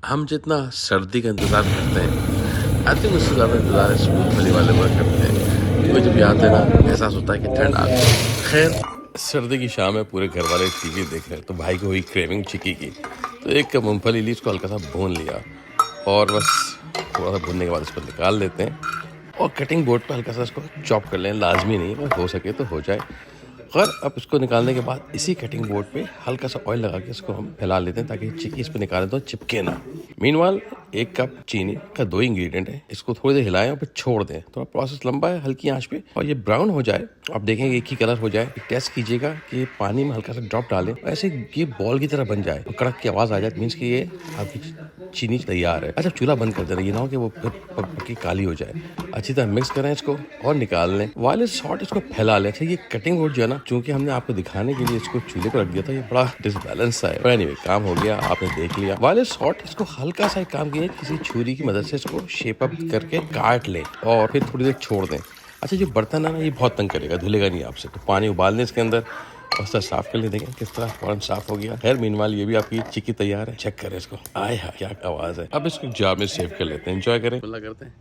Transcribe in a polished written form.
हम जितना सर्दी का इंतज़ार करते हैं, आई थिंक उससे ज़्यादा इंतज़ार इस मूँगफली वाले वर्क करते हैं, क्योंकि जब ये आते हैं ना, एहसास होता है कि ठंड आ गई। खैर, सर्दी की शाम में पूरे घर वाले टीवी देख रहे हैं, तो भाई को हुई क्रेविंग चिक्की की, तो एक कप मूँगफली ली, उसको हल्का सा भून लिया और बस थोड़ा सा भूनने के बाद इसको निकाल लेते हैं और कटिंग बोर्ड पे हल्का सा इसको चॉप कर लें। लाजमी नहीं, अगर हो सके तो हो जाए। खैर, अब इसको निकालने के बाद इसी कटिंग बोर्ड पे हल्का सा ऑयल लगा के इसको हम फैला लेते हैं ताकि चिक्की इस पे निकालें तो चिपके ना। मीनवाइल 1 कप चीनी का 2 इंग्रेडिएंट है, इसको थोड़ी देर हिलाएं और फिर छोड़ दें। थोड़ा प्रोसेस लंबा है, हल्की आंच पे, और ये ब्राउन हो जाए, आप देखेंगे एक ही कलर हो जाए। टेस्ट कीजिएगा कि पानी में हल्का सा ड्रॉप डालें, ऐसे ये बॉल की तरह बन जाए और कड़क की आवाज़ आ जाए, मीन्स कि ये आपकी चीनी तैयार है। अच्छा, चूल्हा बंद कर देना, ये ना हो कि वो पक्की काली हो जाए। अच्छी तरह मिक्स करें इसको और निकाल लें। वाइल इट्स हॉट इसको फैला लें। अच्छा, ये कटिंग बोर्ड जो है ना, चूंकि हमने आपको दिखाने के लिए इसको चूल्हे पर रख दिया था, ये बड़ा डिसबैलेंस है। पर एनीवे, काम हो गया, आपने देख लिया। वाइल इट्स हॉट इसको हल्का सा एक काम किए, किसी छुरी की मदद से इसको शेप अप करके काट लें और फिर थोड़ी देर छोड़ दें। अच्छा, जो बर्तन है ना, ये बहुत तंग करेगा, धुलेगा नहीं आपसे, तो पानी उबाल लें इसके अंदर और उसका साफ कर ले। देखें किस तरह फौरन साफ हो गया। खैर, मीनवाइल ये भी आपकी चिक्की तैयार है। चेक करें इसको, आय हाय क्या आवाज़ है। अब इसको जार में सेव कर लेते हैं, एंजॉय करें, करते हैं।